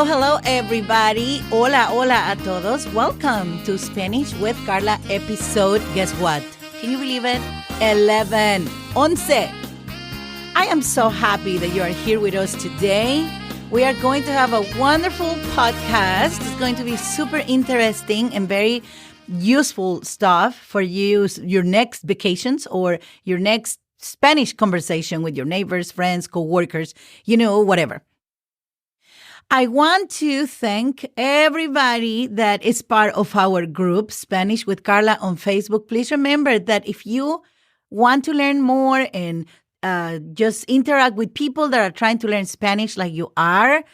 hello, everybody. Hola, hola a todos. Welcome to Spanish with Carla episode. Guess what? Can you believe it? 11. I am so happy that you are here with us today. We are going to have a wonderful podcast. It's going to be super interesting and very useful stuff for you, your next vacations or your next Spanish conversation with your neighbors, friends, co-workers, whatever. I want to thank everybody that is part of our group, Spanish with Carla on Facebook. Please remember that if you want to learn more and just interact with people that are trying to learn Spanish like you are,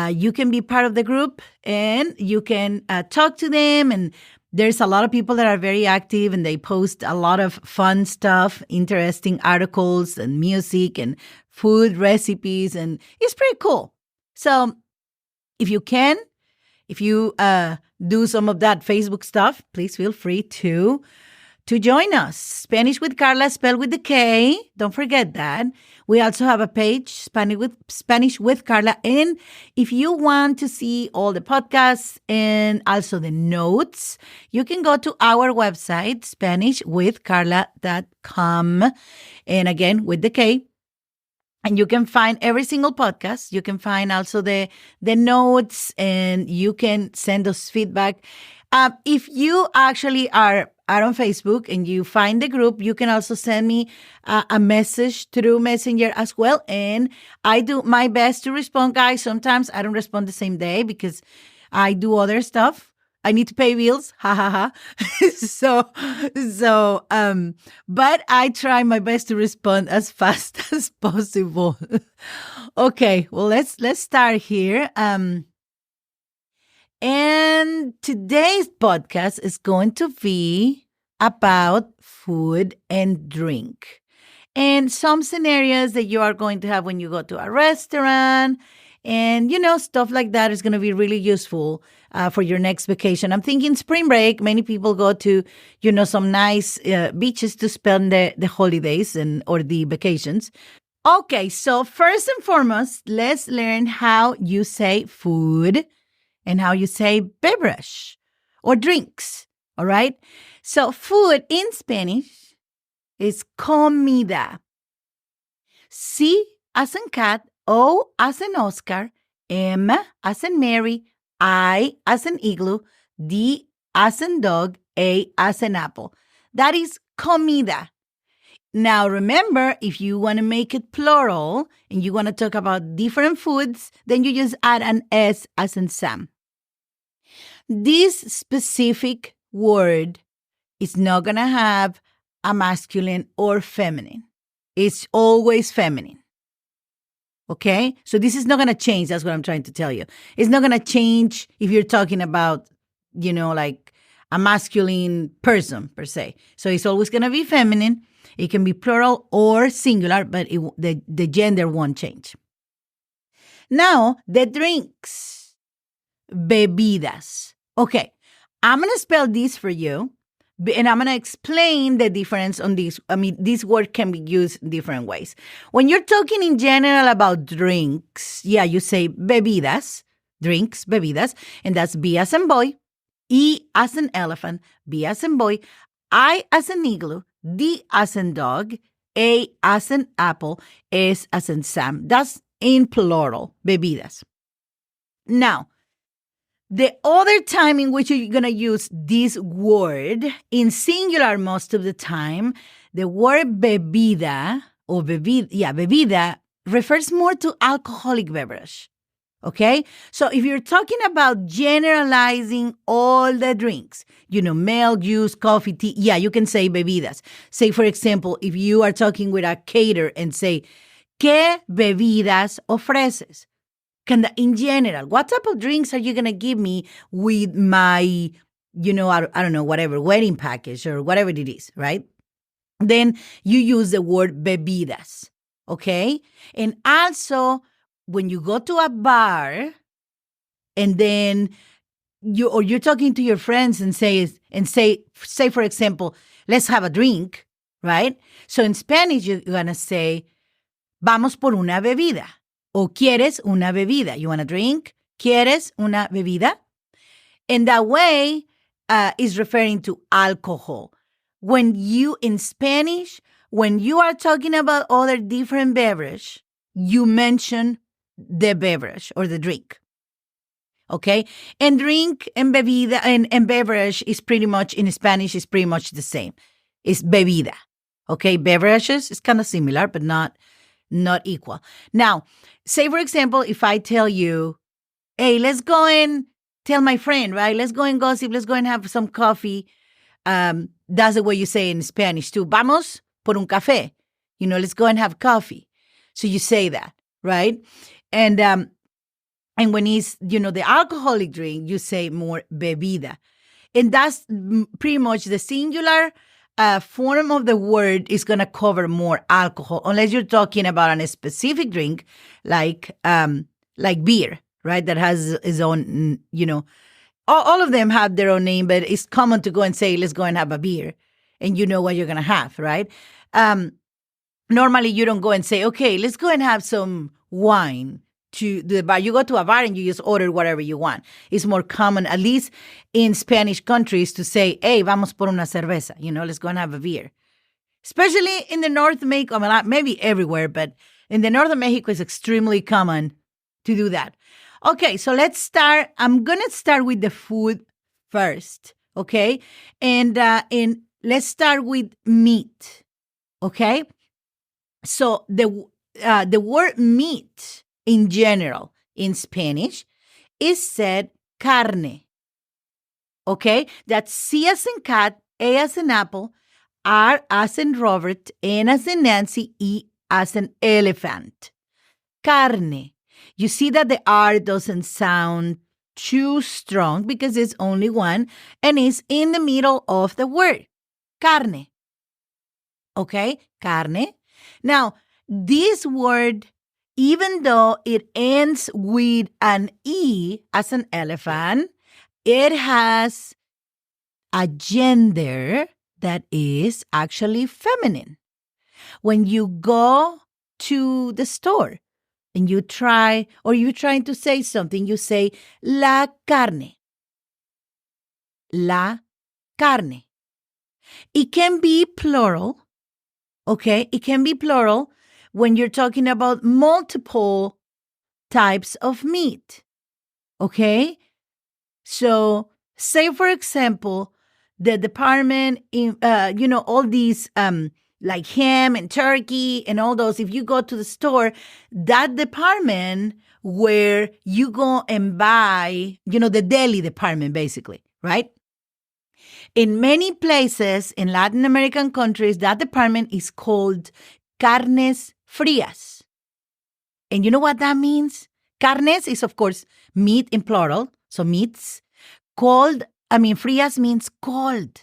you can be part of the group and you can talk to them. And there's a lot of people that are very active and they post a lot of fun stuff, interesting articles and music and food recipes. And it's pretty cool. So if you do some of that Facebook stuff, please feel free to join us. Spanish with Carla, spelled with the K. Don't forget that. We also have a page, Spanish with Carla. And if you want to see all the podcasts and also the notes, you can go to our website, SpanishWithCarla.com. And again, with the K. And you can find every single podcast. You can find also the notes and you can send us feedback. If you actually are on Facebook and you find the group, you can also send me a message through Messenger as well. And I do my best to respond, guys. Sometimes I don't respond the same day because I do other stuff. I need to pay bills. Ha ha ha. But I try my best to respond as fast as possible. Okay, well, let's start here. And today's podcast is going to be about food and drink and some scenarios that you are going to have when you go to a restaurant. And, stuff like that is going to be really useful for your next vacation. I'm thinking spring break. Many people go to, some nice beaches to spend the holidays or the vacations. Okay, so first and foremost, let's learn how you say food and how you say beverage or drinks, all right? So food in Spanish is comida. C as in cat, O as in Oscar, M as in Mary, I as in igloo, D as in dog, A as in apple. That is comida. Now, remember, if you want to make it plural and you want to talk about different foods, then you just add an S as in Sam. This specific word is not going to have a masculine or feminine. It's always feminine. Okay? So this is not going to change. That's what I'm trying to tell you. It's not going to change if you're talking about, like a masculine person per se. So it's always going to be feminine. It can be plural or singular, but the gender won't change. Now, the drinks. Bebidas. Okay. I'm going to spell this for you. And I'm going to explain the difference on this. This word can be used in different ways. When you're talking in general about drinks, you say bebidas, drinks, bebidas, and that's B as in boy, E as in elephant, B as in boy, I as in igloo, D as in dog, A as in apple, S as in Sam. That's in plural, bebidas. Now, the other time in which you're going to use this word, in singular most of the time, the word bebida or bebida refers more to alcoholic beverage. Okay? So if you're talking about generalizing all the drinks, milk, juice, coffee, tea, you can say bebidas. Say, for example, if you are talking with a caterer and say, ¿qué bebidas ofreces? In general, what type of drinks are you going to give me with my, I don't know, whatever, wedding package or whatever it is, right? Then you use the word bebidas, okay? And also, when you go to a bar and then you're talking to your friends and say, for example, let's have a drink, right? So in Spanish, you're going to say, vamos por una bebida. O quieres una bebida. You want a drink? ¿Quieres una bebida? And that way is referring to alcohol. In Spanish, when you are talking about other different beverage, you mention the beverage or the drink. Okay? And drink and bebida and beverage is pretty much, in Spanish, is pretty much the same. It's bebida. Okay? Beverages is kind of similar, but not equal. Now, say, for example, if I tell you, hey, let's go and tell my friend, right? Let's go and gossip. Let's go and have some coffee. That's the way you say in Spanish too. Vamos por un café. Let's go and have coffee. So you say that, right? And when it's, the alcoholic drink, you say more bebida. And that's pretty much the singular form of the word is going to cover more alcohol, unless you're talking about a specific drink like beer, right? That has its own, all of them have their own name, but it's common to go and say, let's go and have a beer. And you know what you're going to have, right? Normally, you don't go and say, okay, let's go and have some wine to the bar. You go to a bar and you just order whatever you want. It's more common, at least in Spanish countries, to say, hey, vamos por una cerveza. Let's go and have a beer. Especially in the North of Mexico, maybe everywhere, but in the North of Mexico, it's extremely common to do that. Okay, so let's start. I'm going to start with the food first, okay? And let's start with meat, okay? So the word meat in general in Spanish is said carne, okay? That's C as in cat, A as in apple, R as in Robert, N as in Nancy, E as in elephant. Carne. You see that the R doesn't sound too strong because it's only one and it's in the middle of the word. Carne. Okay? Carne. Now, this word, even though it ends with an E as an elephant, it has a gender that is actually feminine. When you go to the store and you try, or you're trying to say something, you say la carne. La carne. It can be plural, okay? It can be plural when you're talking about multiple types of meat, okay? So, say, for example, the department in, all these, like ham and turkey and all those, if you go to the store, that department where you go and buy, the deli department, basically, right? In many places in Latin American countries, that department is called carnes frías. And you know what that means? Carnes is, of course, meat in plural, so meats. Frías means cold.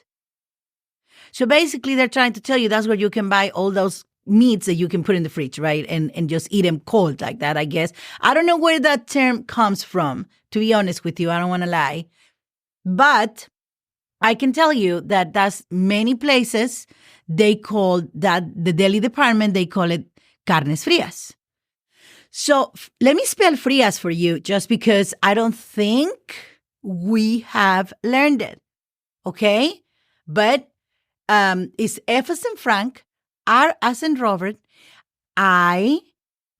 So basically, they're trying to tell you that's where you can buy all those meats that you can put in the fridge, right? And just eat them cold like that, I guess. I don't know where that term comes from, to be honest with you. I don't want to lie. But I can tell you that that's many places, they call that, the deli department, they call it carnes frías. So let me spell frías for you, just because I don't think we have learned it, okay? But it's F as in Frank, R as in Robert, I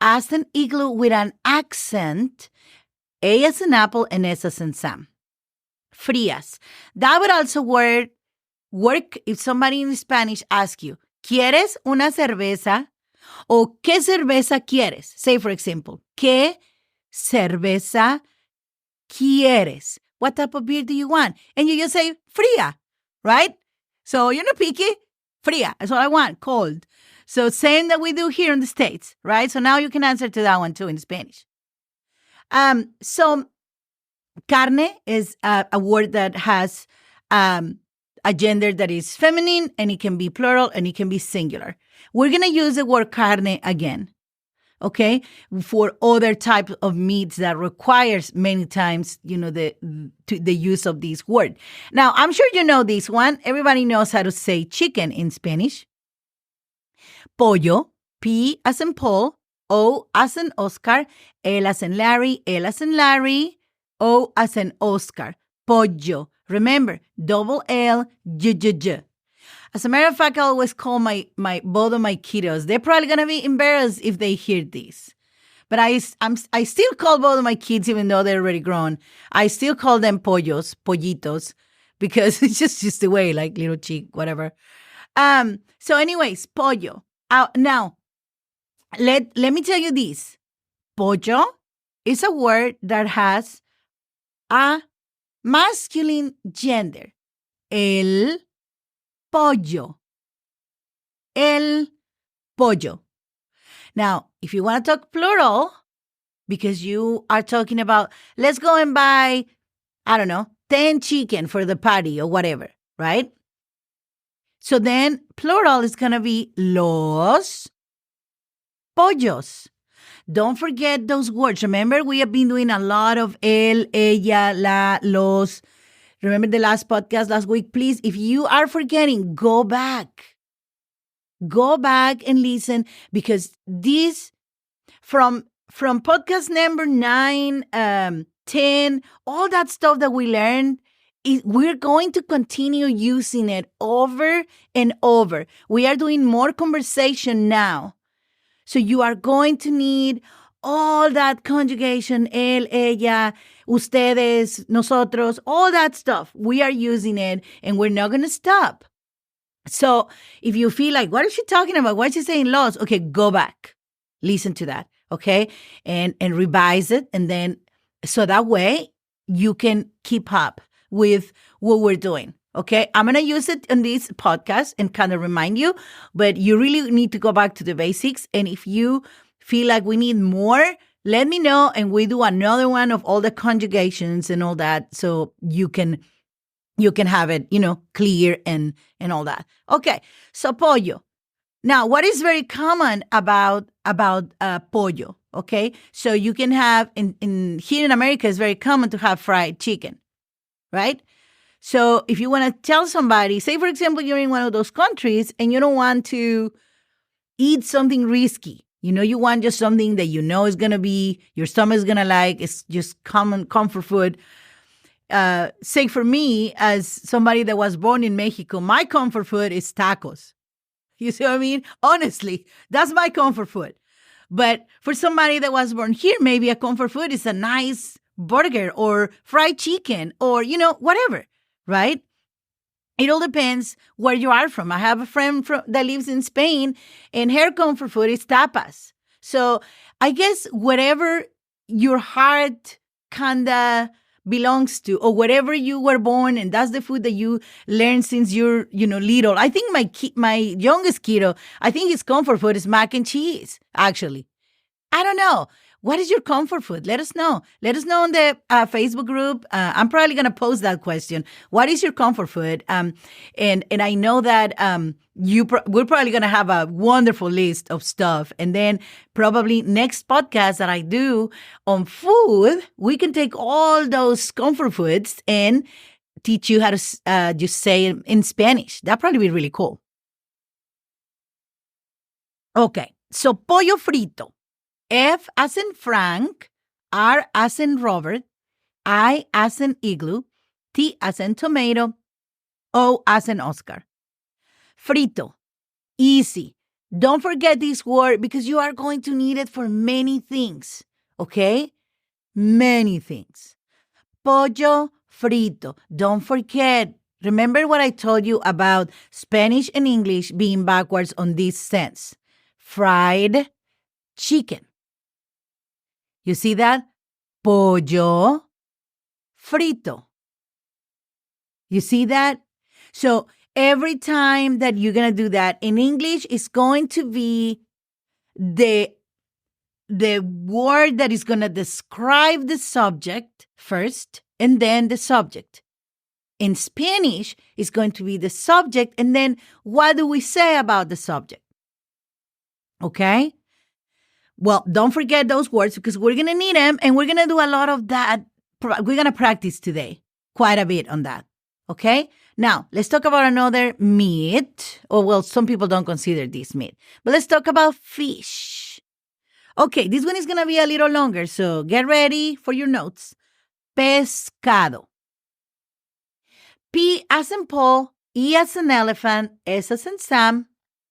as in igloo with an accent, A as in apple, and S as in Sam. Frías. That would also work if somebody in Spanish asks you, ¿Quieres una cerveza? O ¿qué cerveza quieres? Say, for example, ¿Qué cerveza quieres? What type of beer do you want? And you just say, fría, right? So you're not picky. Fría. That's all I want. Cold. So same that we do here in the States, right? So now you can answer to that one too in Spanish. So carne is a word that has a gender that is feminine, and it can be plural and it can be singular. We're going to use the word carne again, okay, for other types of meats that requires many times, the use of this word. Now, I'm sure you know this one. Everybody knows how to say chicken in Spanish. Pollo, P as in Paul, O as in Oscar, L as in Larry, L as in Larry, O as in Oscar. Pollo. Remember, double L, J. As a matter of fact, I always call my both of my kiddos. They're probably gonna be embarrassed if they hear this. But I still call both of my kids, even though they're already grown. I still call them pollos, pollitos, because it's just the way, like little chick, whatever. So anyways, pollo. Now, let me tell you this. Pollo is a word that has a masculine gender. El pollo. El pollo. Now, if you want to talk plural, because you are talking about, let's go and buy, I don't know, 10 chicken for the party or whatever, right? So then plural is going to be los pollos. Don't forget those words. Remember, we have been doing a lot of el, ella, la, los. Remember the last podcast last week? Please, if you are forgetting, go back. Go back and listen, because this, from podcast number 9, 10, all that stuff that we learned, we're going to continue using it over and over. We are doing more conversation now. So you are going to need all that conjugation, él, ella, ustedes, nosotros, all that stuff. We are using it, and we're not going to stop. So if you feel like, what is she talking about? Why is she saying los? Okay, go back. Listen to that, okay? And revise it. And then, so that way you can keep up with what we're doing, okay? I'm going to use it in this podcast and kind of remind you, but you really need to go back to the basics. And if you feel like we need more, let me know, and we do another one of all the conjugations and all that, so you can have it, clear and all that. Okay, so pollo. Now, what is very common about pollo? Okay, so you can have here in America, it's very common to have fried chicken, right? So if you want to tell somebody, say for example, you're in one of those countries and you don't want to eat something risky. You want just something that is going to be, your stomach's going to like. It's just common comfort food. Say for me, as somebody that was born in Mexico, my comfort food is tacos. You see what I mean? Honestly, that's my comfort food. But for somebody that was born here, maybe a comfort food is a nice burger or fried chicken or, whatever, right? It all depends where you are from. I have a friend that lives in Spain, and her comfort food is tapas. So I guess whatever your heart kind of belongs to, or wherever you were born, and that's the food that you learned since you're, little. I think my youngest kiddo, I think his comfort food is mac and cheese, actually. I don't know. What is your comfort food? Let us know. Let us know on the Facebook group. I'm probably going to post that question. What is your comfort food? And I know that we're probably going to have a wonderful list of stuff. And then probably next podcast that I do on food, we can take all those comfort foods and teach you how to just say it in Spanish. That'd probably be really cool. Okay, so pollo frito. F as in Frank, R as in Robert, I as in igloo, T as in tomato, O as in Oscar. Frito. Easy. Don't forget this word because you are going to need it for many things, okay? Many things. Pollo frito. Don't forget. Remember what I told you about Spanish and English being backwards on this sense. Fried chicken. You see that? Pollo frito. You see that? So every time that you're going to do that in English, it's going to be the word that is going to describe the subject first and then the subject. In Spanish, it's going to be the subject and then what do we say about the subject? Okay? Well, don't forget those words because we're going to need them and we're going to do a lot of that. We're going to practice today quite a bit on that. Okay? Now, let's talk about another meat. Some people don't consider this meat. But let's talk about fish. Okay, this one is going to be a little longer, so get ready for your notes. pescado. P as in Paul, E as in elephant, S as in Sam,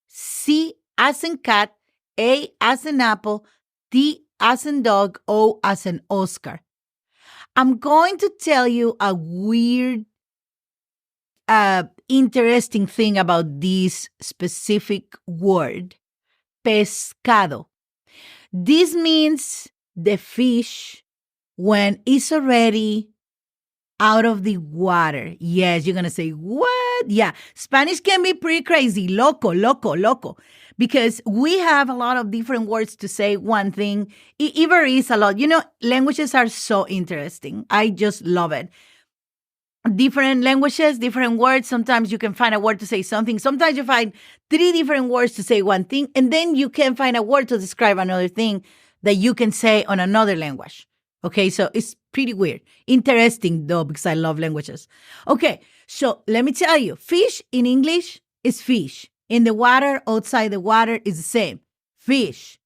C as in cat, A as in apple, D as in dog, O as in Oscar. I'm going to tell you a weird, interesting thing about this specific word, pescado. This means the fish when it's already out of the water. Yes, you're going to say, what? Yeah, Spanish can be pretty crazy. Loco, loco, loco. Because we have a lot of different words to say one thing. It varies a lot. Languages are so interesting. I just love it. Different languages, different words. Sometimes you can find a word to say something. Sometimes you find 3 different words to say one thing. And then you can find a word to describe another thing that you can say on another language. Okay, so it's pretty weird. Interesting, though, because I love languages. Okay, so let me tell you, fish in English is fish. In the water, outside the water is the same. Fish,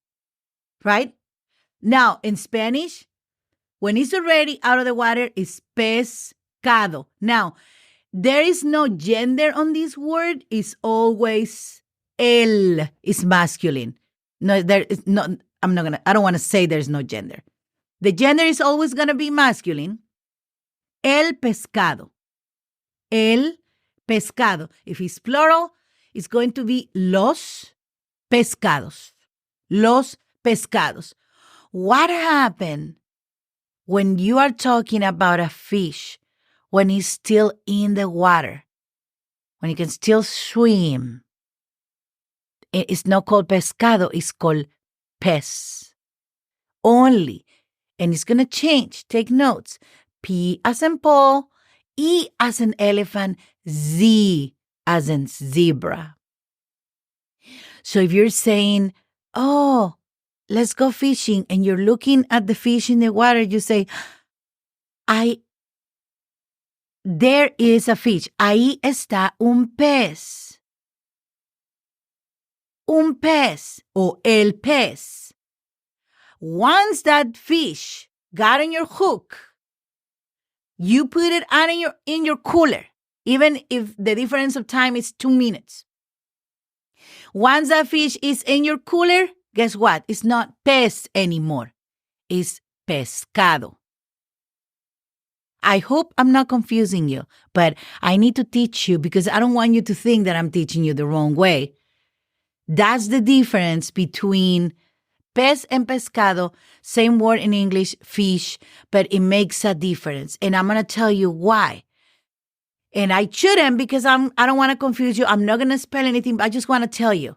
right? Now, in Spanish, when it's already out of the water, it's pescado. Now, there is no gender on this word. It's always el is masculine. No, there is not. I don't want to say there's no gender. The gender is always going to be masculine. El pescado. El pescado. If it's plural, it's going to be los pescados. Los pescados. What happened when you are talking about a fish when it's still in the water, when it can still swim? It's not called pescado, it's called pez. Only. And it's going to change. Take notes. P as in Paul, E as in elephant, Z as in zebra. So if you're saying, oh, let's go fishing, and you're looking at the fish in the water, you say, there is a fish. Ahí está un pez. Un pez o el pez. Once that fish got on your hook, you put it out in your cooler, even if the difference of time is 2 minutes. Once that fish is in your cooler, guess what? It's not pez anymore. It's pescado. I hope I'm not confusing you, but I need to teach you because I don't want you to think that I'm teaching you the wrong way. That's the difference between pez and pescado, same word in English, fish, but it makes a difference. And I'm going to tell you why. And I shouldn't because I don't want to confuse you. I'm not going to spell anything, but I just want to tell you.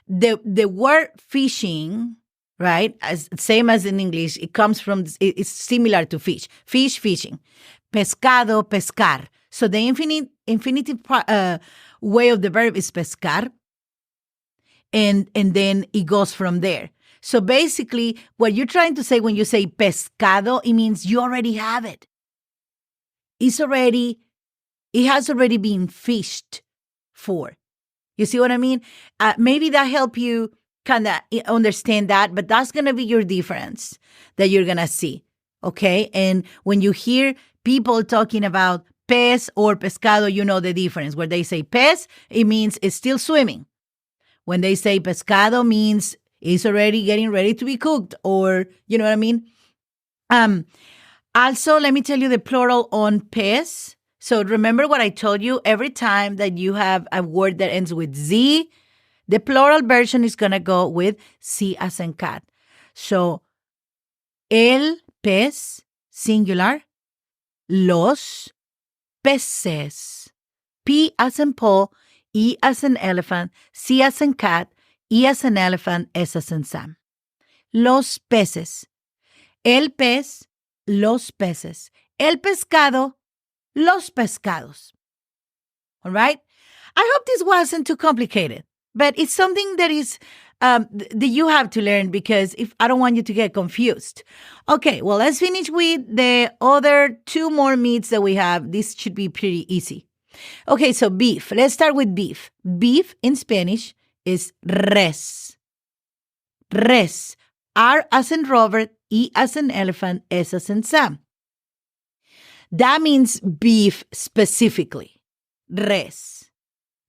The word fishing, right, same as in English, it comes from, it's similar to fish. Fish, fishing. Pescado, pescar. So the infinitive way of the verb is pescar. And then it goes from there. So basically, what you're trying to say when you say pescado, it means you already have it. It has already been fished for. You see what I mean? Maybe that help you kind of understand that, but that's going to be your difference that you're going to see, okay? And when you hear people talking about pez or pescado, you know the difference. Where they say pez, it means it's still swimming. When they say pescado, means it's already getting ready to be cooked, or you know what I mean? Also, let me tell you the plural on pez. So remember what I told you? Every time that you have a word that ends with Z, the plural version is going to go with C as in cat. So, el pez, singular, los peces, P as in Paul, E as in elephant, C as in cat, E as in elephant, S as in Sam. Los peces. El pez, los peces. El pescado, los pescados. All right? I hope this wasn't too complicated, but it's something that is that you have to learn because I don't want you to get confused. Okay, well, let's finish with the other 2 more meats that we have. This should be pretty easy. Okay, so beef. Let's start with beef. Beef in Spanish is res. Res. R as in Robert, E as in elephant, S as in Sam. That means beef specifically, res.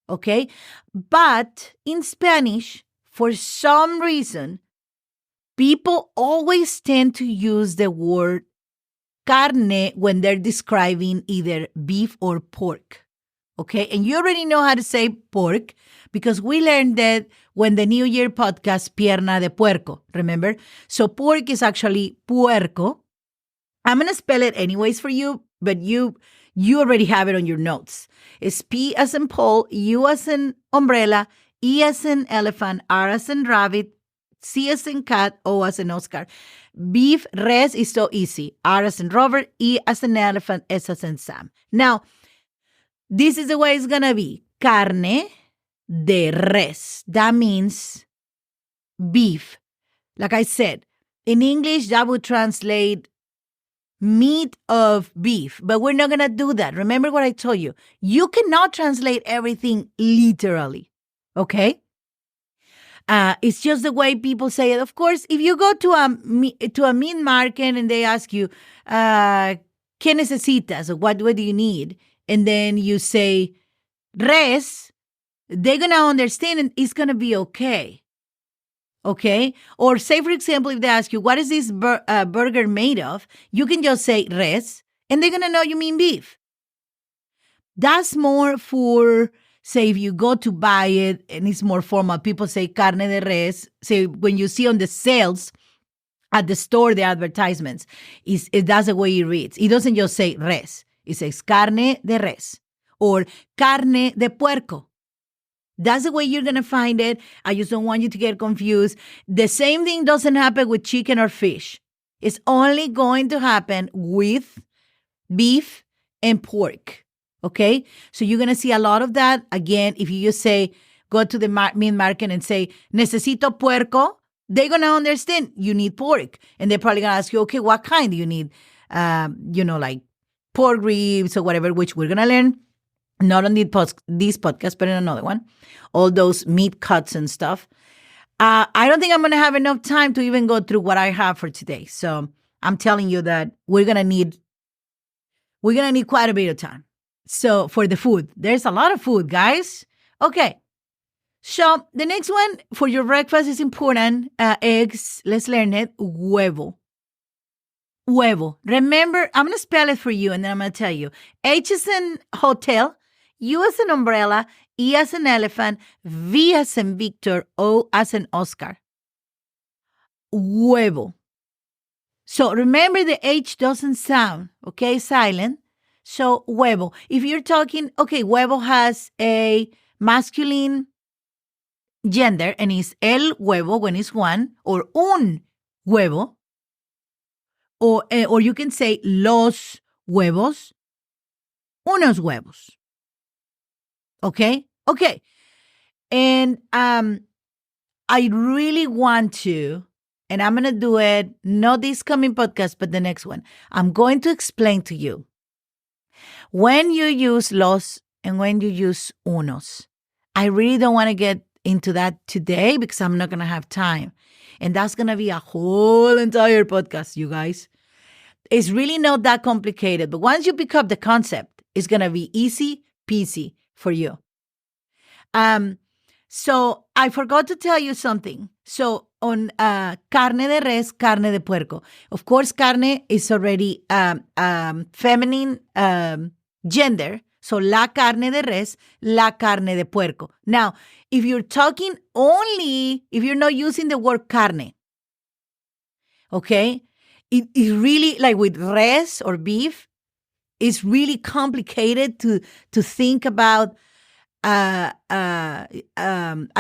Okay? But in Spanish, for some reason, people always tend to use the word carne when they're describing either beef or pork. Okay? And you already know how to say pork because we learned that when the New Year podcast, pierna de puerco, remember? So pork is actually puerco. I'm going to spell it anyways for you, but you already have it on your notes. It's P as in Paul, U as in umbrella, E as in elephant, R as in rabbit, C as in cat, O as in Oscar. Beef, res is so easy. R as in Robert, E as in elephant, S as in Sam. Now, this is the way it's going to be. Carne de res. That means beef. Like I said, in English, that would translate meat of beef, but we're not going to do that. Remember what I told you. You cannot translate everything literally, okay? It's just the way people say it. Of course, if you go to a meat market and they ask you, ¿qué necesitas? Or what do you need? And then you say, res, they're going to understand and it's going to be okay. Okay? Or say, for example, if they ask you, what is this burger made of? You can just say res, and they're going to know you mean beef. That's more for, say, if you go to buy it and it's more formal. People say carne de res. Say, when you see on the sales at the store, the advertisements, that's the way it reads. It doesn't just say res. It says carne de res or carne de puerco. That's the way you're going to find it. I just don't want you to get confused. The same thing doesn't happen with chicken or fish. It's only going to happen with beef and pork. Okay? So you're going to see a lot of that. Again, if you just say, go to the meat market and say, necesito puerco, they're going to understand you need pork. And they're probably going to ask you, okay, what kind do you need? Like pork ribs or whatever, which we're going to learn. Not on this podcast, but in another one. All those meat cuts and stuff. I don't think I'm going to have enough time to even go through what I have for today. So I'm telling you that we're going to need quite a bit of time. So for the food, there's a lot of food, guys. Okay. So the next one for your breakfast is important. Eggs. Let's learn it. Huevo. Huevo. Remember, I'm going to spell it for you and then I'm going to tell you. H is in hotel. U as an umbrella, E as an elephant, V as in Victor, O as in Oscar. Huevo. So remember the H doesn't sound, okay, silent. So huevo. If you're talking, okay, huevo has a masculine gender and it's el huevo when it's one or un huevo. Or you can say los huevos, unos huevos. Okay? Okay. And I really want to, and I'm going to do it, not this coming podcast, but the next one. I'm going to explain to you when you use los and when you use unos. I really don't want to get into that today because I'm not going to have time. And that's going to be a whole entire podcast, you guys. It's really not that complicated. But once you pick up the concept, it's going to be easy peasy for you. So I forgot to tell you something. So on carne de res, carne de puerco. Of course, carne is already feminine gender. So la carne de res, la carne de puerco. Now, if you're talking only, if you're not using the word carne, okay, it really, like with res or beef, it's really complicated to think about a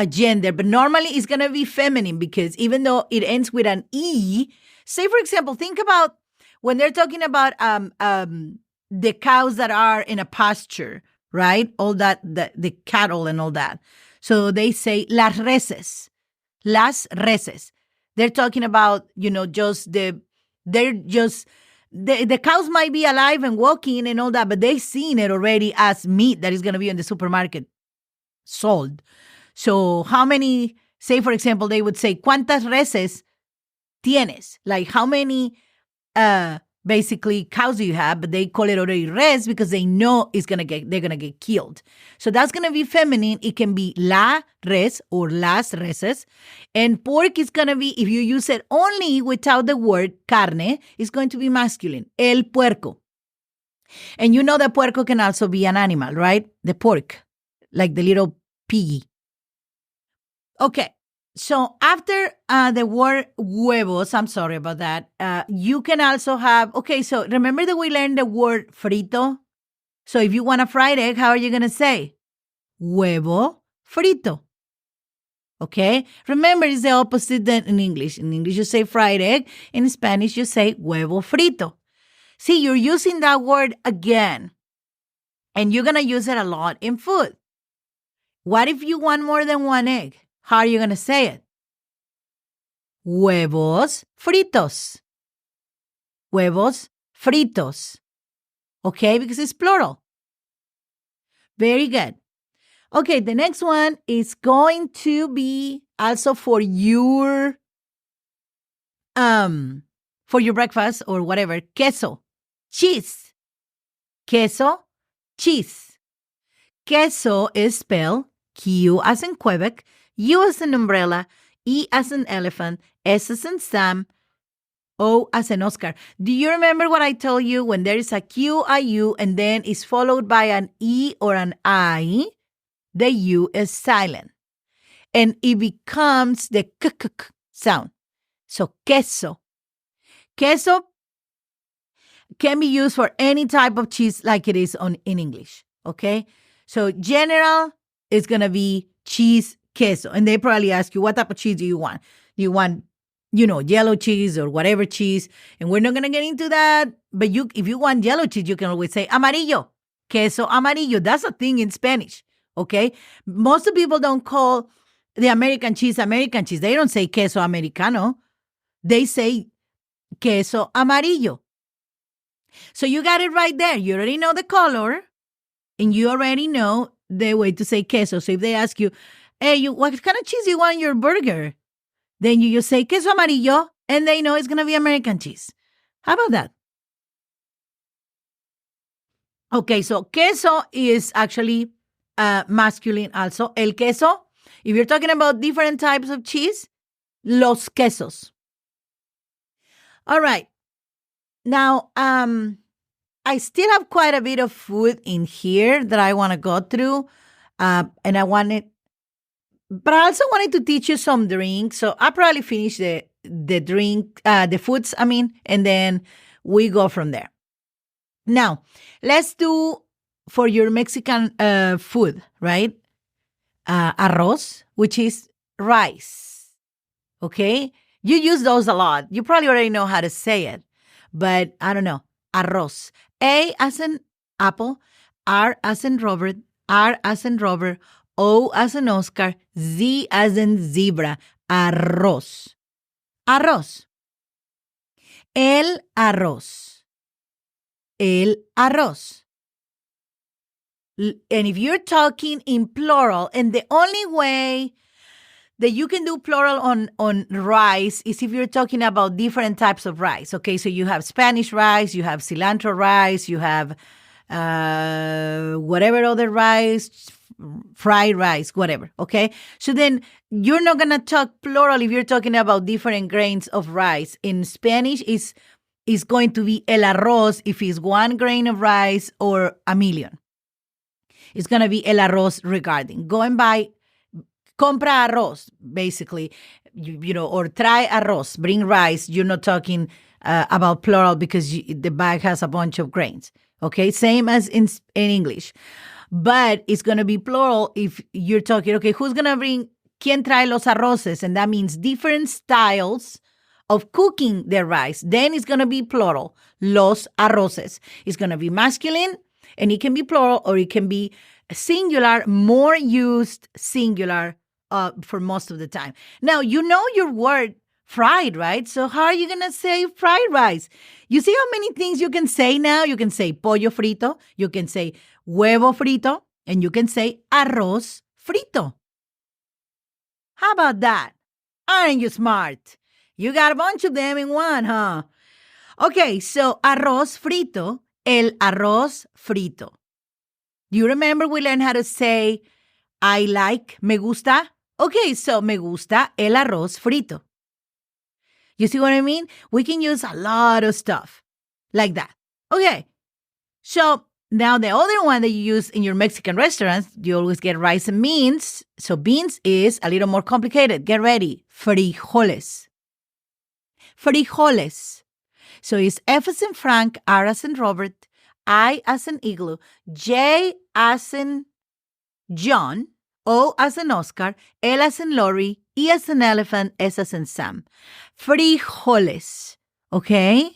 gender. But normally it's going to be feminine because even though it ends with an E, say, for example, think about when they're talking about the cows that are in a pasture, right? All that, the cattle and all that. So they say las reses. They're talking about, just the cows might be alive and walking and all that, but they've seen it already as meat that is going to be in the supermarket sold. So how many, say, for example, they would say, ¿cuántas reses tienes? Like how many basically cows you have, but they call it already res because they know they're gonna get killed. So that's gonna be feminine. It can be la res or las reses. And pork is gonna be, if you use it only without the word carne, it's going to be masculine. El puerco. And you know that puerco can also be an animal, right? The pork, like the little piggy. Okay. So after the word huevos, I'm sorry about that, you can also have, okay, so remember that we learned the word frito? So if you want a fried egg, how are you going to say? Huevo frito. Okay? Remember, it's the opposite than in English. In English, you say fried egg. In Spanish, you say huevo frito. See, you're using that word again, and you're going to use it a lot in food. What if you want more than one egg? How are you going to say it? Huevos fritos. Huevos fritos. Okay, because it's plural. Very good. Okay, the next one is going to be also for your breakfast or whatever. Queso, cheese. Queso, cheese. Queso is spelled Q as in Quebec, U as in umbrella, E as in elephant, S as in Sam, O as in Oscar. Do you remember what I told you? When there is a Q, a U, and then is followed by an E or an I, the U is silent. And it becomes the k sound. So queso. Queso can be used for any type of cheese like it is in English. Okay? So general is going to be cheese queso. And they probably ask you, what type of cheese do you want? Do you want, yellow cheese or whatever cheese? And we're not going to get into that. But if you want yellow cheese, you can always say amarillo. Queso amarillo. That's a thing in Spanish. Okay? Most of the people don't call the American cheese. They don't say queso americano. They say queso amarillo. So you got it right there. You already know the color, and you already know the way to say queso. So if they ask you, hey, what kind of cheese do you want in your burger? Then you just say queso amarillo, and they know it's going to be American cheese. How about that? Okay, so queso is actually masculine also. El queso, if you're talking about different types of cheese, los quesos. All right. Now, I still have quite a bit of food in here that I want to go through, but I also wanted to teach you some drinks. So I'll probably finish the foods, and then we go from there. Now, let's do for your Mexican food, right? Arroz, which is rice. Okay? You use those a lot. You probably already know how to say it, but I don't know. Arroz. A as in apple, R as in Robert, R as in Robert, O as in Oscar, Z as in zebra. Arroz. Arroz. El arroz. El arroz. And if you're talking in plural, and the only way that you can do plural on rice is if you're talking about different types of rice. Okay, so you have Spanish rice, you have cilantro rice, you have whatever other rice, fried rice, whatever. Okay, so then you're not going to talk plural if you're talking about different grains of rice. In Spanish, is going to be el arroz if it's one grain of rice or a million. It's going to be el arroz regarding. Go and buy compra arroz, basically, or trae arroz, bring rice. You're not talking about plural because the bag has a bunch of grains, okay? Same as in English. But it's going to be plural if you're talking, okay, who's going to bring, ¿quién trae los arroces? And that means different styles of cooking their rice. Then it's going to be plural, los arroces. It's going to be masculine, and it can be plural or it can be singular, more used singular for most of the time. Now, you know your word fried, right? So how are you going to say fried rice? You see how many things you can say now? You can say pollo frito, you can say huevo frito, and you can say arroz frito. How about that? Aren't you smart? You got a bunch of them in one, huh? Okay, so arroz frito, el arroz frito. Do you remember we learned how to say I like, me gusta? Okay, so me gusta el arroz frito. You see what I mean? We can use a lot of stuff like that. Okay, so now the other one that you use in your Mexican restaurants, you always get rice and beans. So beans is a little more complicated. Get ready. Frijoles. Frijoles. So it's F as in Frank, R as in Robert, I as in Igloo, J as in John, O as in Oscar, L as in Lori, E as in elephant, S as in Sam. Frijoles. Okay?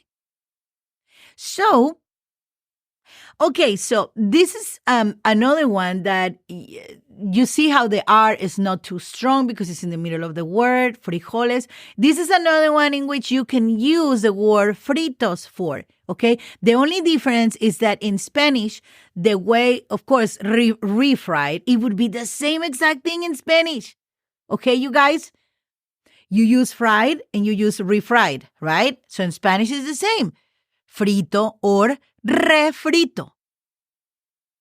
So this is another one that you see how the R is not too strong because it's in the middle of the word, frijoles. This is another one in which you can use the word fritos for, okay? The only difference is that in Spanish, the way, of course, refried, it would be the same exact thing in Spanish, okay, you guys? You use fried and you use refried, right? So in Spanish, it's the same, frito or refrito.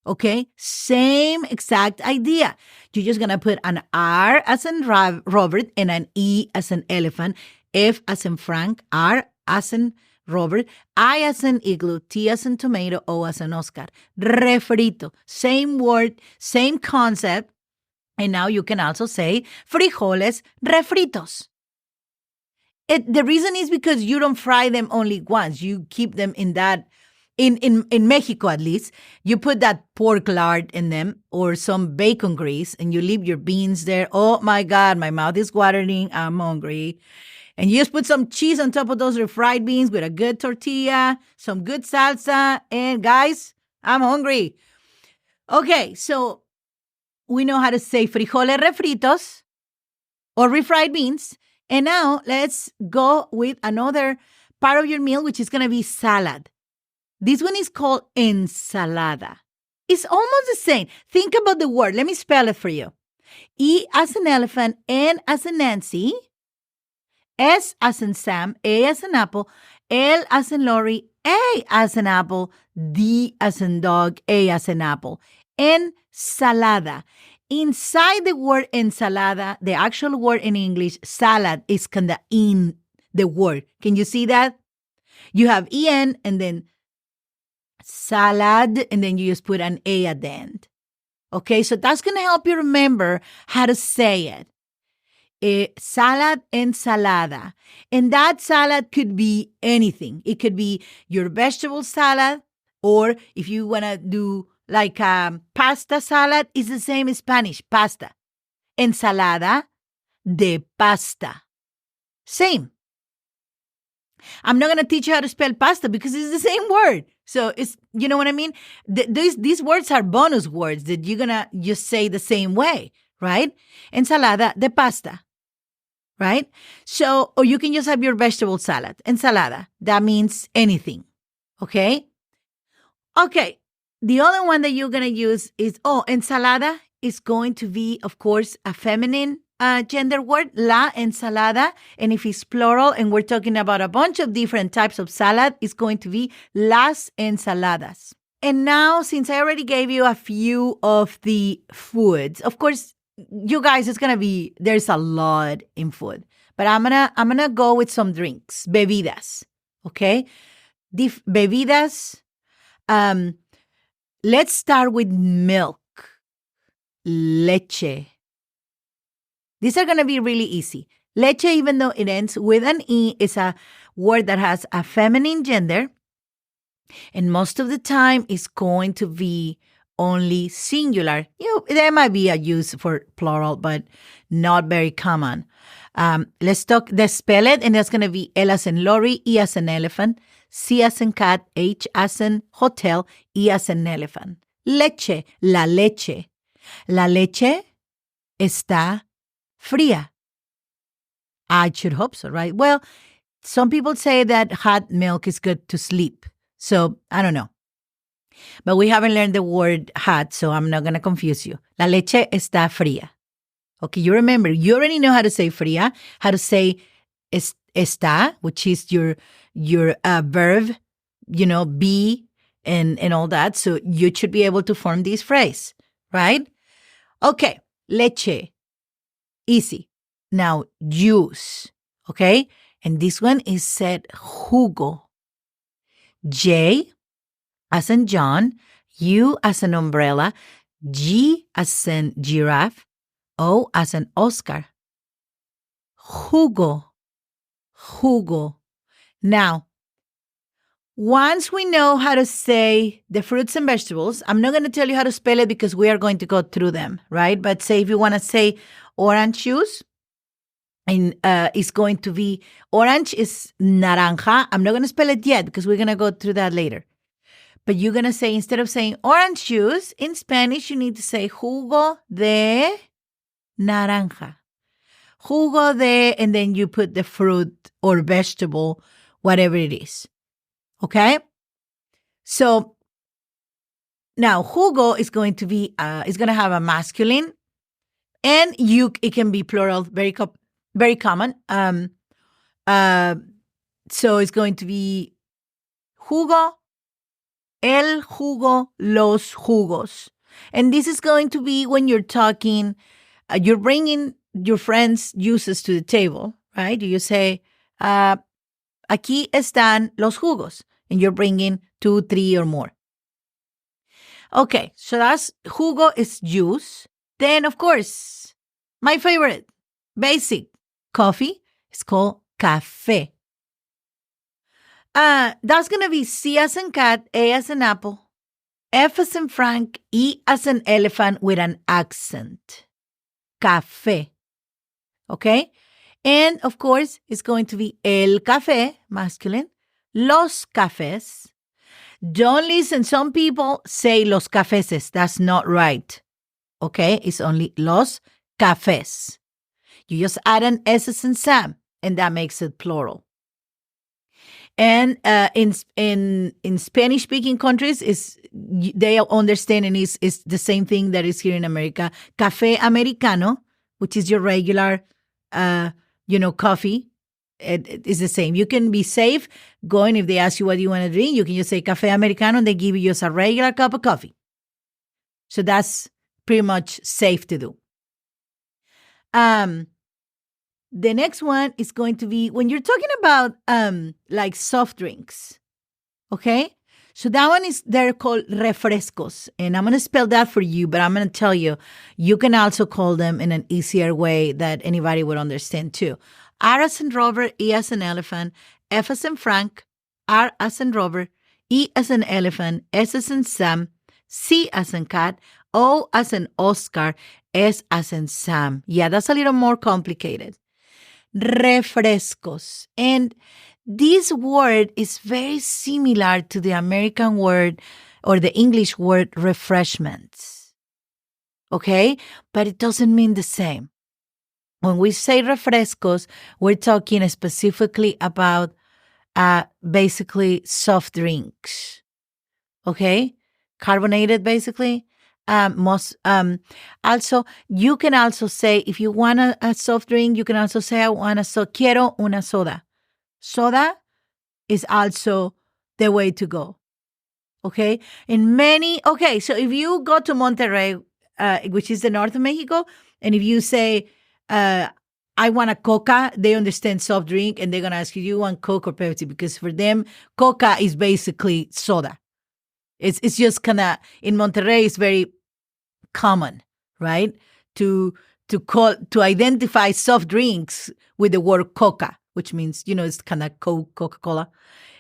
Okay, same exact idea. You're just going to put an R as in Robert and an E as in elephant, F as in Frank, R as in Robert, I as in igloo, T as in tomato, O as in Oscar. Refrito, same word, same concept. And now you can also say frijoles refritos. The reason is because you don't fry them only once. You keep them in that, in Mexico at least, you put that pork lard in them or some bacon grease and you leave your beans there. Oh my God, my mouth is watering. I'm hungry. And you just put some cheese on top of those refried beans with a good tortilla, some good salsa. And guys, I'm hungry. Okay, so we know how to say frijoles refritos or refried beans. And now let's go with another part of your meal, which is going to be salad. This one is called ensalada. It's almost the same. Think about the word. Let me spell it for you. E as in elephant, N as in Nancy, S as in Sam, A as in apple, L as in Lori, A as in apple, D as in dog, A as in apple. Ensalada. Inside the word ensalada, the actual word in English, salad, is kind of in the word. Can you see that? You have EN and then salad, and then you just put an A at the end. Okay, so that's going to help you remember how to say it. Salad, ensalada. And that salad could be anything. It could be your vegetable salad, or if you want to do like pasta salad, it's the same in Spanish, pasta. Ensalada de pasta. Same. I'm not going to teach you how to spell pasta because it's the same word. So it's, you know what I mean? These words are bonus words that you're going to just say the same way, right? Ensalada de pasta, right? So, or you can just have your vegetable salad. Ensalada. That means anything, okay? Okay. The other one that you're going to use is, ensalada is going to be, of course, a feminine gender word, la ensalada. And if it's plural and we're talking about a bunch of different types of salad, it's going to be las ensaladas. And now, since I already gave you a few of the foods, of course, you guys, there's a lot in food. But I'm gonna go with some drinks, bebidas, okay? The bebidas, let's start with milk, leche. These are going to be really easy. Leche, even though it ends with an E, is a word that has a feminine gender. And most of the time, it's going to be only singular. There might be a use for plural, but not very common. Let's spell it, and that's going to be L as in Lori, E as in elephant, C as in cat, H as in hotel, E as in elephant. Leche, la leche. La leche está fría. I should hope so, right? Well, some people say that hot milk is good to sleep. So I don't know. But we haven't learned the word hot, so I'm not going to confuse you. La leche está fría. Okay, you remember, you already know how to say fría, how to say está, which is your your verb, be and all that. So you should be able to form this phrase, right? Okay, leche, easy. Now, juice, okay? And this one is said jugo. J as in John, U as an umbrella, G as in giraffe, O as an Oscar. Jugo, jugo. Now, once we know how to say the fruits and vegetables, I'm not going to tell you how to spell it because we are going to go through them, right? But say if you want to say orange juice, and it's going to be orange is naranja. I'm not going to spell it yet because we're going to go through that later. But you're going to say, instead of saying orange juice, in Spanish, you need to say jugo de naranja. Jugo de, and then you put the fruit or vegetable, whatever it is. Okay? So now jugo is going to be, is going to have a masculine, and it can be plural, very common. So it's going to be jugo, el jugo, los jugos. And this is going to be when you're talking, you're bringing your friends' juices to the table, right? You say, aquí están los jugos. And you're bringing 2, 3 or more. Okay, so that's jugo is juice. Then, of course, my favorite, basic coffee is called café. That's going to be C as in cat, A as in apple, F as in Frank, E as in elephant with an accent. Café. Okay? And, of course, it's going to be el café, masculine, los cafés. Don't listen. Some people say los cafeses. That's not right. Okay? It's only los cafés. You just add an S as in Sam, and that makes it plural. And in Spanish-speaking countries, they understand, and is the same thing that is here in America. Café americano, which is your regular, coffee. It is the same. You can be safe going if they ask you what you want to drink. You can just say café americano, and they give you just a regular cup of coffee. So that's pretty much safe to do. The next one is going to be when you're talking about like soft drinks, okay? So that one they're called refrescos, and I'm going to spell that for you, but I'm going to tell you, you can also call them in an easier way that anybody would understand too. R as in Robert, E as in elephant, F as in Frank, R as in Robert, E as in elephant, S as in Sam, C as in cat, O as in Oscar, S as in Sam. Yeah, that's a little more complicated. Refrescos. And this word is very similar to the American word or the English word refreshments. Okay? But it doesn't mean the same. When we say refrescos, we're talking specifically about basically soft drinks. Okay? Carbonated, basically. Also, you can also say, if you want a soft drink, you can also say, I want quiero una soda. Soda is also the way to go. Okay? So if you go to Monterrey, which is the north of Mexico, and if you say, I want a Coca, they understand soft drink, and they're going to ask you, do you want Coke or Pepsi? Because for them, Coca is basically soda. It's just kind of, in Monterrey, it's very common, right? To identify soft drinks with the word Coca, which means, it's kind of Coca-Cola.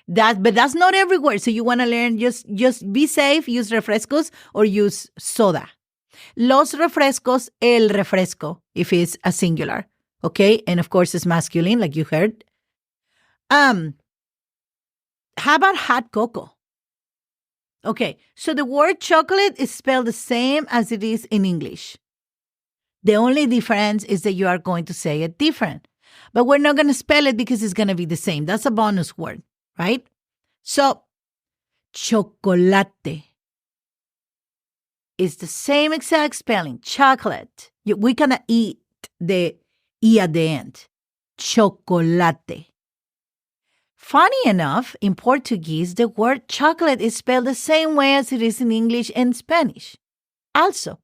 But that's not everywhere. So you want to learn, just be safe, use refrescos or use soda. Los refrescos, el refresco, if it's a singular. Okay? And of course, it's masculine, like you heard. How about hot cocoa? Okay, so the word chocolate is spelled the same as it is in English. The only difference is that you are going to say it different. But we're not going to spell it because it's going to be the same. That's a bonus word, right? So, chocolate is the same exact spelling, chocolate. We cannot eat the E at the end. Chocolate. Funny enough, in Portuguese, the word chocolate is spelled the same way as it is in English and Spanish. Also,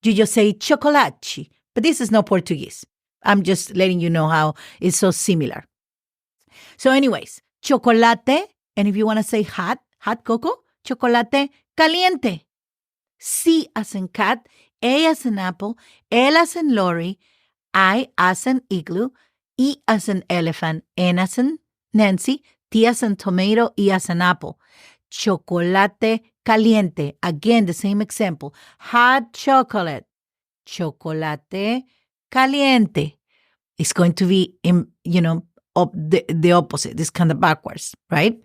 you just say chocolate, but this is not Portuguese. I'm just letting you know how it's so similar. So anyways, chocolate, and if you want to say hot cocoa, chocolate caliente. C as in cat, A as in apple, L as in lorry, I as in igloo, E as in elephant, N as in Nancy, T as in tomato, E as in apple. Chocolate caliente. Again, the same example. Hot chocolate. Chocolate caliente. It's going to be, the opposite. It's kind of backwards, right?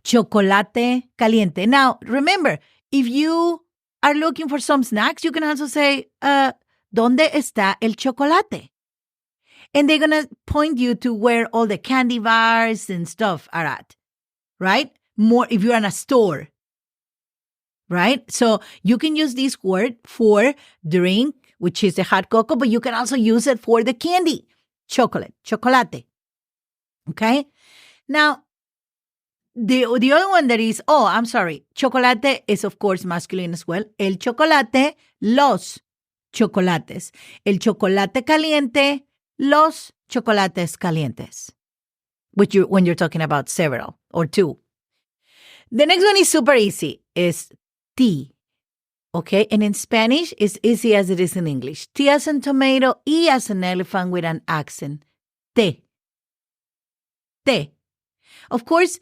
Chocolate caliente. Now, remember, if you are looking for some snacks, you can also say, ¿Dónde está el chocolate? And they're going to point you to where all the candy bars and stuff are at, right? More if you're in a store, right? So you can use this word for drink, which is the hot cocoa, but you can also use it for the candy, chocolate. Okay? Now, the other one that is, chocolate is, of course, masculine as well. El chocolate, los chocolates. El chocolate caliente, los chocolates calientes. When you're talking about several or two. The next one is super easy, is T. Okay? And in Spanish, it's easy as it is in English. T as in tomato, E as in elephant with an accent. Té. Of course,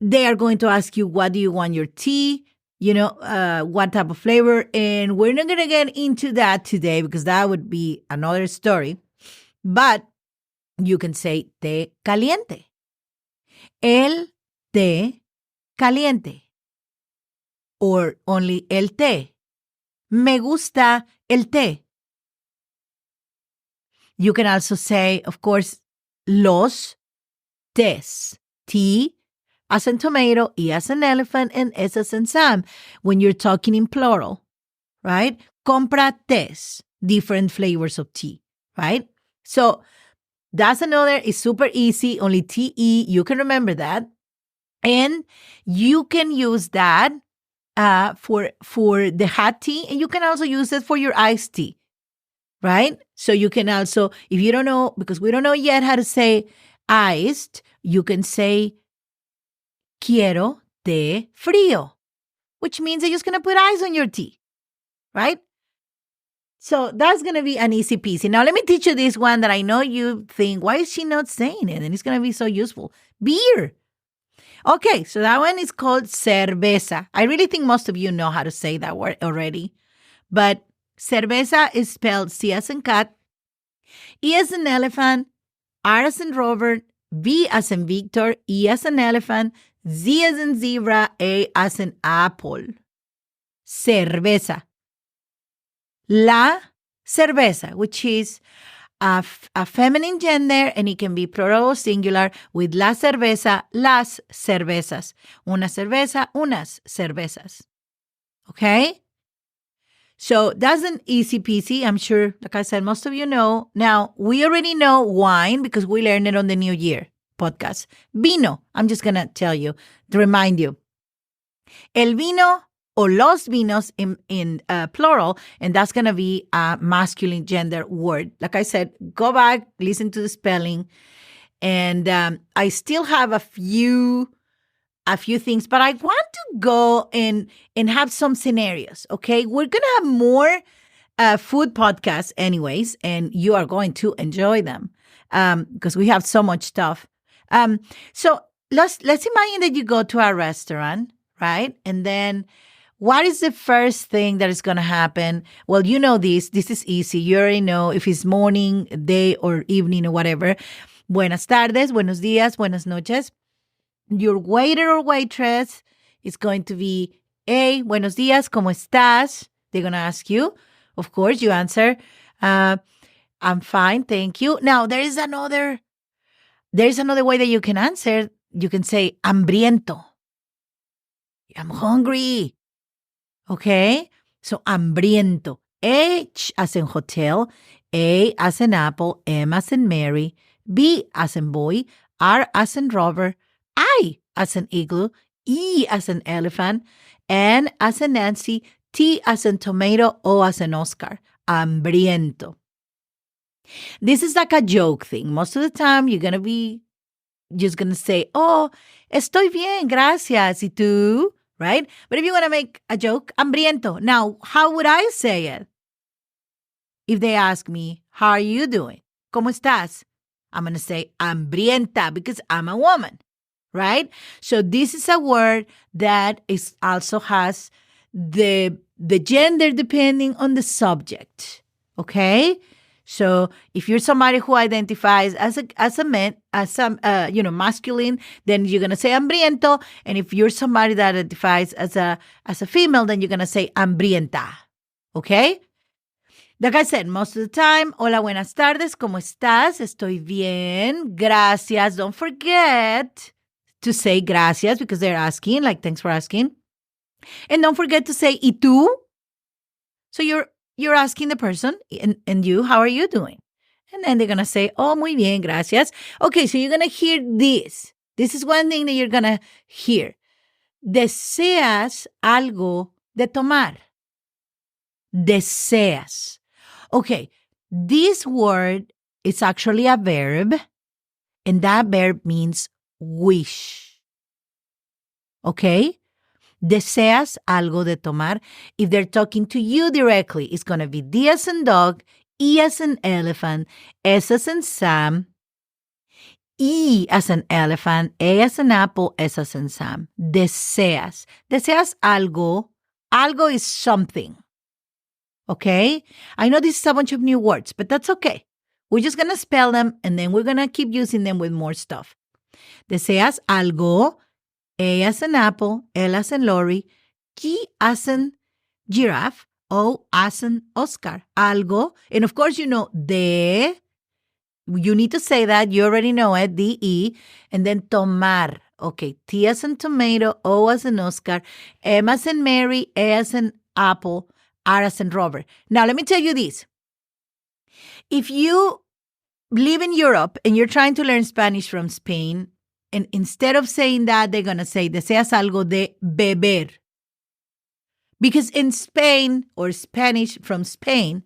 they are going to ask you, what do you want your tea? What type of flavor? And we're not going to get into that today because that would be another story. But you can say té caliente. El té caliente. Or only el té. Me gusta el té. You can also say, of course, los tés. T as in tomato, E as in elephant, and S as in Sam. When you're talking in plural, right? Compra tés, different flavors of tea, right? So that's another, it's super easy, only T-E, you can remember that. And you can use that for the hot tea, and you can also use it for your iced tea, right? So you can also, if you don't know, because we don't know yet how to say iced, you can say quiero té frío, which means that you're just going to put ice on your tea, right? So that's going to be an easy peasy. Now, let me teach you this one that I know you think, why is she not saying it? And it's going to be so useful. Beer. Okay, so that one is called cerveza. I really think most of you know how to say that word already. But cerveza is spelled C as in cat, E as in elephant, R as in Robert, V as in Victor, E as in elephant, Z as in zebra, A as in apple. Cerveza. La cerveza, which is a feminine gender, and it can be plural or singular with la cerveza, las cervezas. Una cerveza, unas cervezas. Okay? So that's an easy peasy. I'm sure, like I said, most of you know. Now, we already know wine because we learned it on the New Year podcast. Vino. I'm just going to tell you, to remind you. El vino or los vinos in plural, and that's going to be a masculine gender word. Like I said, go back, listen to the spelling. And I still have a few things, but I want to go and have some scenarios, okay? We're going to have more food podcasts anyways, and you are going to enjoy them because we have so much stuff. So let's imagine that you go to a restaurant, right? And then what is the first thing that is going to happen? Well, you know this. This is easy. You already know if it's morning, day, or evening, or whatever. Buenas tardes, buenos días, buenas noches. Your waiter or waitress is going to be, hey, buenos días, ¿cómo estás? They're going to ask you. Of course, you answer, I'm fine, thank you. Now, there's another way that you can answer. You can say, hambriento. I'm hungry. Okay? So, hambriento. H as in hotel, A as in apple, M as in Mary, B as in boy, R as in Robert, I as in igloo, E as in elephant, N as in Nancy, T as in tomato, O as in Oscar. Hambriento. This is like a joke thing. Most of the time, you're going to be just going to say, oh, estoy bien, gracias. ¿Y tú? Right? But if you want to make a joke, hambriento. Now, how would I say it? If they ask me, how are you doing? ¿Cómo estás? I'm going to say hambrienta because I'm a woman, right? So this is a word that is also has the gender depending on the subject, okay? So if you're somebody who identifies as a man, masculine, then you're gonna say hambriento. And if you're somebody that identifies as a female, then you're gonna say hambrienta. Okay? Like I said, most of the time, hola, buenas tardes, ¿cómo estás? Estoy bien, gracias. Don't forget to say gracias because they're asking, like, thanks for asking. And don't forget to say, ¿y tú? So you're asking the person, and you, how are you doing? And then they're going to say, oh, muy bien, gracias. Okay, so you're going to hear this. This is one thing that you're going to hear. Deseas algo de tomar. Deseas. Okay, this word is actually a verb, and that verb means wish. Okay? Deseas algo de tomar. If they're talking to you directly, it's going to be D as in dog, E as in elephant, S as in Sam, E as in elephant, A as in apple, S as in Sam. Deseas. Deseas algo. Algo is something. Okay? I know this is a bunch of new words, but that's okay. We're just going to spell them, and then we're going to keep using them with more stuff. Deseas algo. A as in apple, L as in Lori, G as in giraffe, O as in Oscar, algo. And of course, you know, you need to say that. You already know it, D-E. And then tomar. Okay, T as in tomato, O as in Oscar, M as in Mary, A as in apple, R as in Robert. Now, let me tell you this. If you live in Europe and you're trying to learn Spanish from Spain, and instead of saying that, they're going to say, deseas algo de beber. Because in Spain, or Spanish from Spain,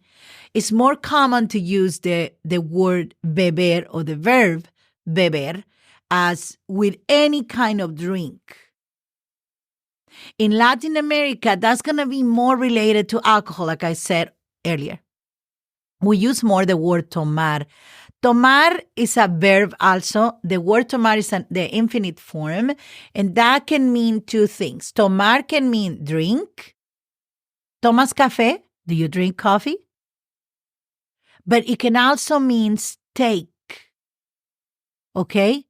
it's more common to use the word beber or the verb beber as with any kind of drink. In Latin America, that's going to be more related to alcohol, like I said earlier. We use more the word tomar. Tomar is a verb also. The word tomar is the infinite form, and that can mean two things. Tomar can mean drink. Tomas café? Do you drink coffee? But it can also mean take. Okay?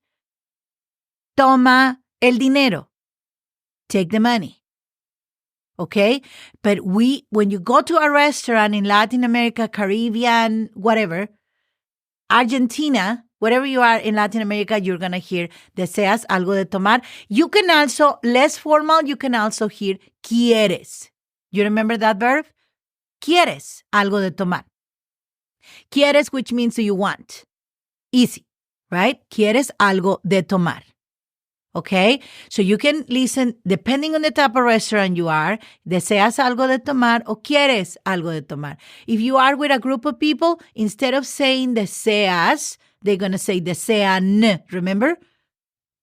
Toma el dinero. Take the money. Okay? But when you go to a restaurant in Latin America, Caribbean, whatever, Argentina, wherever you are in Latin America, you're going to hear deseas algo de tomar. You can also, less formal, you can also hear quieres. You remember that verb? Quieres algo de tomar. Quieres, which means do you want. Easy, right? Quieres algo de tomar. Okay? So you can listen, depending on the type of restaurant you are, deseas algo de tomar o quieres algo de tomar. If you are with a group of people, instead of saying deseas, they're going to say desean. Remember?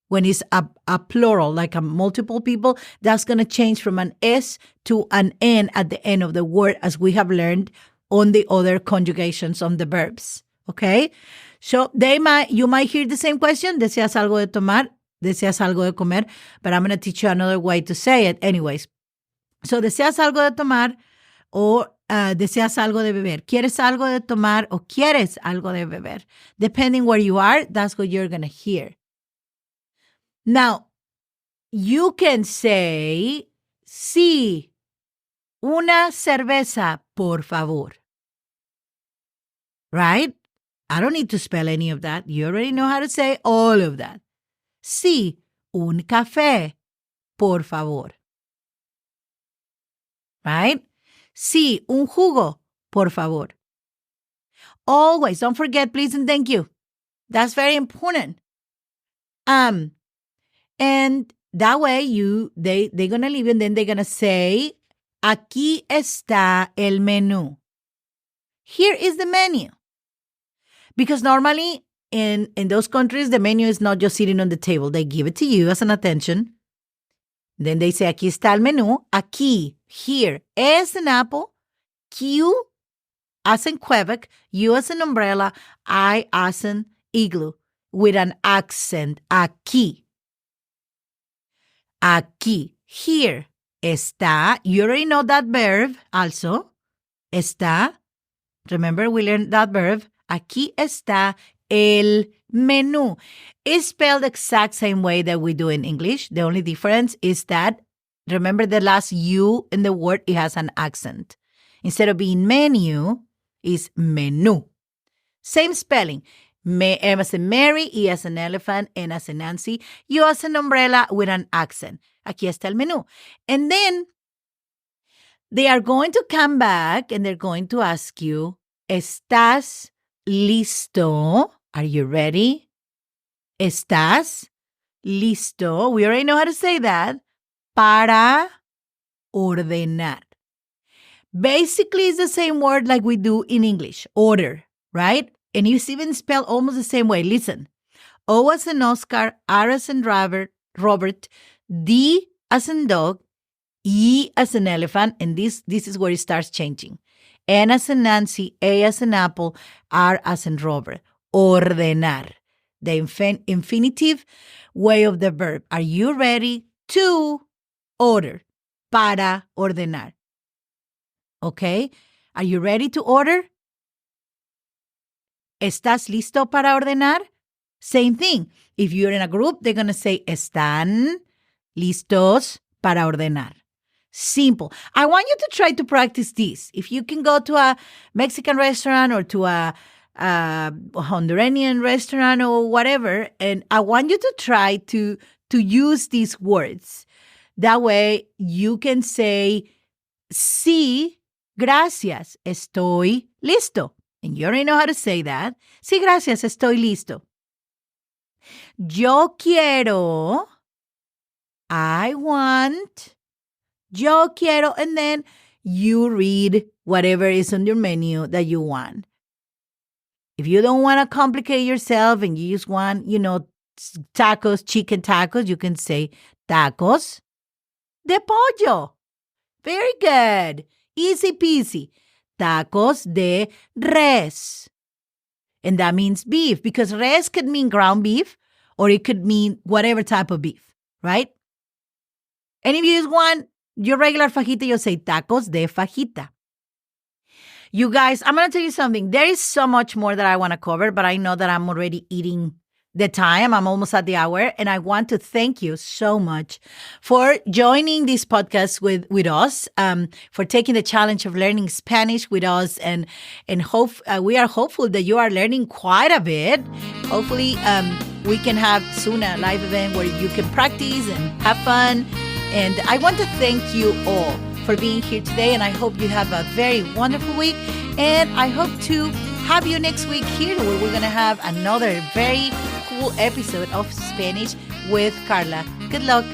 When it's a plural, like a multiple people, that's going to change from an S to an N at the end of the word, as we have learned on the other conjugations on the verbs. Okay? So you might hear the same question, deseas algo de tomar, deseas algo de comer, but I'm going to teach you another way to say it anyways. So, deseas algo de tomar o deseas algo de beber. ¿Quieres algo de tomar o quieres algo de beber? Depending where you are, that's what you're going to hear. Now, you can say, sí, una cerveza, por favor. Right? I don't need to spell any of that. You already know how to say all of that. Sí, un café, por favor. Right? Sí, un jugo, por favor. Always, don't forget, please and thank you. That's very important. And that way they're going to leave and then they're going to say, aquí está el menú. Here is the menu. Because normally in those countries, the menu is not just sitting on the table. They give it to you as an attention. Then they say, aquí está el menú. Aquí, here, as an apple. Q as in Quebec. U as an umbrella. I as an igloo. With an accent. Aquí. Aquí. Here. Está. You already know that verb also. Está. Remember, we learned that verb. Aquí está el menú. It's spelled the exact same way that we do in English. The only difference is that, remember the last U in the word, it has an accent. Instead of being menu, it's menú. Same spelling. M as in Mary, E as an elephant, N as in Nancy, U as an umbrella with an accent. Aquí está el menú. And then they are going to come back and they're going to ask you, ¿Estás listo? Are you ready? ¿Estás listo? We already know how to say that. Para ordenar. Basically, it's the same word like we do in English. Order, right? And it's even spelled almost the same way. Listen. O as in Oscar, R as in Robert, D as in dog, E as an elephant, and this is where it starts changing. N as in Nancy, A as in apple, R as in Robert. Ordenar. The infinitive way of the verb. Are you ready to order? Para ordenar. Okay? Are you ready to order? ¿Estás listo para ordenar? Same thing. If you're in a group, they're going to say, ¿Están listos para ordenar? Simple. I want you to try to practice this. If you can go to a Mexican restaurant or to a Honduran restaurant or whatever, and I want you to try to use these words. That way you can say, sí, gracias, estoy listo. And you already know how to say that. Sí, gracias, estoy listo. Yo quiero, I want, yo quiero, and then you read whatever is on your menu that you want. If you don't want to complicate yourself and you just want, tacos, chicken tacos, you can say tacos de pollo. Very good. Easy peasy. Tacos de res. And that means beef, because res could mean ground beef or it could mean whatever type of beef, right? And if you just want your regular fajita, you'll say tacos de fajita. You guys, I'm going to tell you something. There is so much more that I want to cover, but I know that I'm already eating the time. I'm almost at the hour. And I want to thank you so much for joining this podcast with us, for taking the challenge of learning Spanish with us. And hope we are hopeful that you are learning quite a bit. Hopefully, we can have soon a live event where you can practice and have fun. And I want to thank you all for being here today. And I hope you have a very wonderful week. And I hope to have you next week here where we're going to have another very cool episode of Spanish with Carla. Good luck.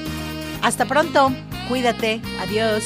Hasta pronto. Cuídate. Adiós.